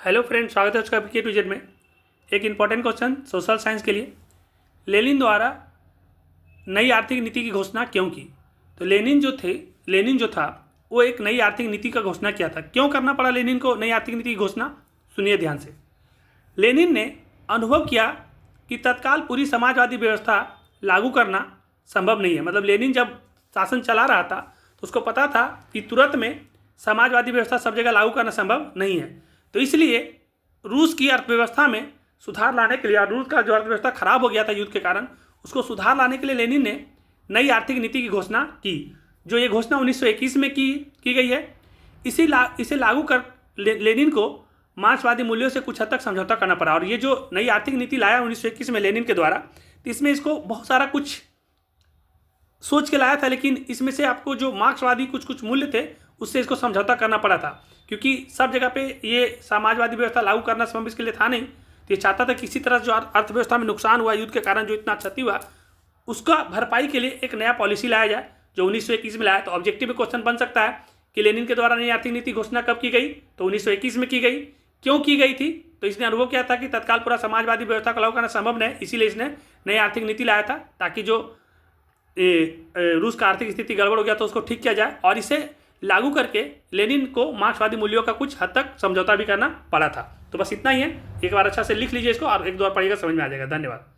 Hello friend, स्वागत है उसका के टू जेड में। एक इम्पॉर्टेंट क्वेश्चन सोशल साइंस के लिए। लेनिन द्वारा नई आर्थिक नीति की घोषणा क्यों की? तो लेनिन जो था वो एक नई आर्थिक नीति का घोषणा किया था। क्यों करना पड़ा लेनिन को नई आर्थिक नीति की घोषणा? सुनिए ध्यान से। लेनिन ने अनुभव किया कि तत्काल पूरी समाजवादी व्यवस्था लागू करना संभव नहीं है। मतलब लेनिन जब शासन चला रहा था तो उसको पता था कि तुरंत में समाजवादी व्यवस्था सब जगह लागू करना संभव नहीं है। तो इसलिए रूस की अर्थव्यवस्था में सुधार लाने के लिए, और रूस का जो अर्थव्यवस्था खराब हो गया था युद्ध के कारण, उसको सुधार लाने के लिए लेनिन ने नई आर्थिक नीति की घोषणा की। जो ये घोषणा 1921 में की गई है। इसे लागू कर लेनिन को मार्क्सवादी मूल्यों से कुछ हद तक समझौता करना पड़ा। और ये जो नई आर्थिक नीति लाया 1921 में लेनिन के द्वारा, तो इसमें इसको बहुत सारा कुछ सोच के लाया था, लेकिन इसमें से आपको जो मार्क्सवादी कुछ मूल्य थे उससे इसको समझौता करना पड़ा था, क्योंकि सब जगह पे ये समाजवादी व्यवस्था लागू करना संभव इसके लिए था नहीं। तो ये चाहता था कि किसी तरह जो अर्थव्यवस्था में नुकसान हुआ युद्ध के कारण, जो इतना क्षति हुआ, उसका भरपाई के लिए एक नया पॉलिसी लाया जाए, जो 1921 में लाया। तो ऑब्जेक्टिव में क्वेश्चन बन सकता है कि लेनिन के द्वारा नई आर्थिक नीति घोषणा कब की गई? तो 1921 में की गई। क्यों की गई थी? तो इसने अनुभव किया था कि तत्काल पूरा समाजवादी व्यवस्था को लागू करना संभव नहीं, इसीलिए इसने नई आर्थिक नीति लाया था, ताकि जो रूस का आर्थिक स्थिति गड़बड़ हो गया तो उसको ठीक किया जाए। और इसे लागू करके लेनिन को मार्क्सवादी मूल्यों का कुछ हद तक समझौता भी करना पड़ा था। तो बस इतना ही है। एक बार अच्छा से लिख लीजिए इसको और एक दो बार पढ़िएगा, समझ में आ जाएगा। धन्यवाद।